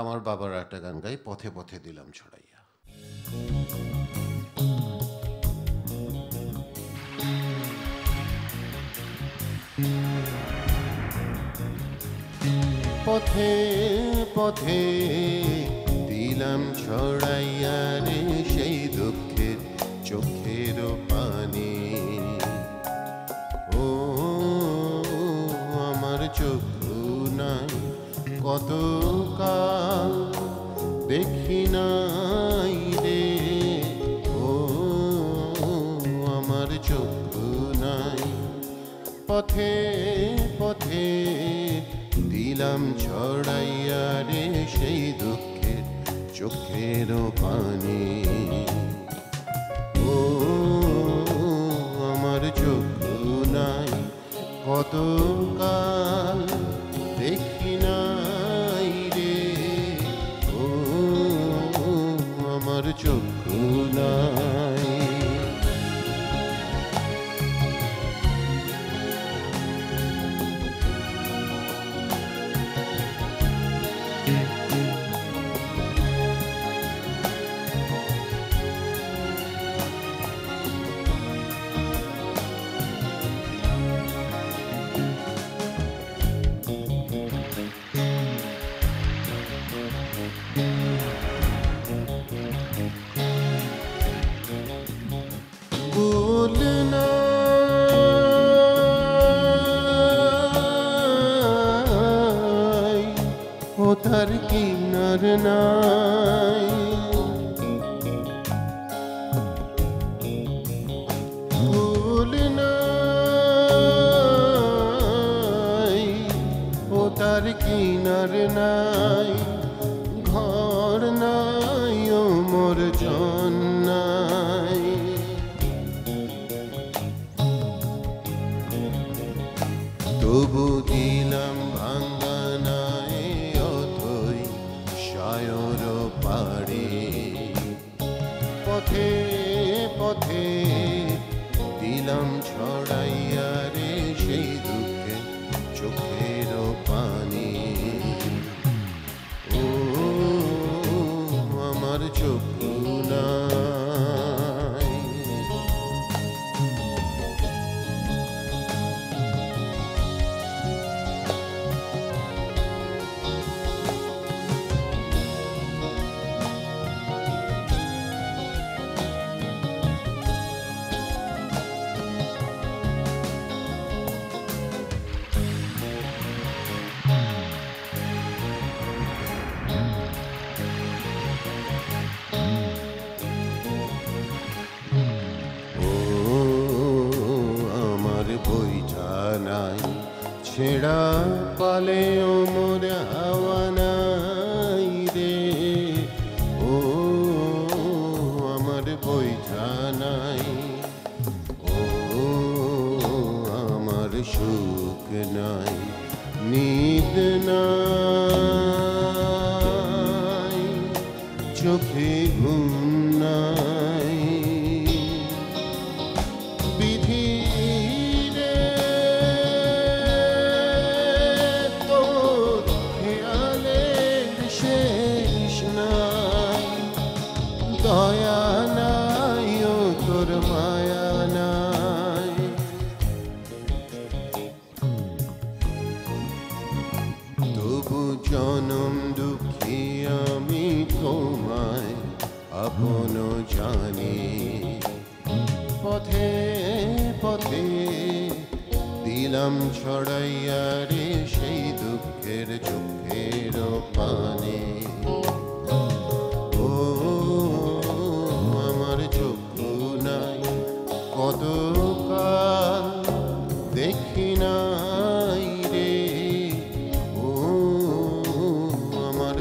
আমার বাবার একটা গান গাই, পথে পথে দিলাম ছড়াইয়া। পথে পথে দিলাম ছড়াইয়া রে সেই দুঃখের চোখের পানি। ও আমার চক্ষু নাই কত কাল দেখি নাই রে, ও আমার চক্ষু নাই। পথে পথে দিলাম ছড়াইয়া রে সেই দুঃখের চোখের পানি। ও আমার চক্ষু নাই কত কাল দেখি নাই রে, ও আমার চক্ষু নাই। ভুলনা ও তার কিনার নাই, ভুলনা ও তার কিনার নাই, ঘর নাই ও মোর জন নাই। তবু দিলাম ভাঙ্গানায় অথই সায়র পাড়ে। পথে পথে দিলাম ছড়াইয়া রে সেই দুঃখে চোখের পানি। ও আমার চক্ষু নাই। ছেঁড়া পালে ও মোর হাওয়া নাই রে, ও আমার বৈঠা নাই, ও আমার সুখ নাই, নিদ নাই, চোখে ঘুম নাই। দয়া নাই ও তোর মায়া নাই, তবু জনম দুঃখী আমি তোমায় আপন জানি। পথে পথে দিলাম ছড়াইয়া রে সেই দুঃখের চোখের পানি। কত কাল দেখি নাই রে, ও আমার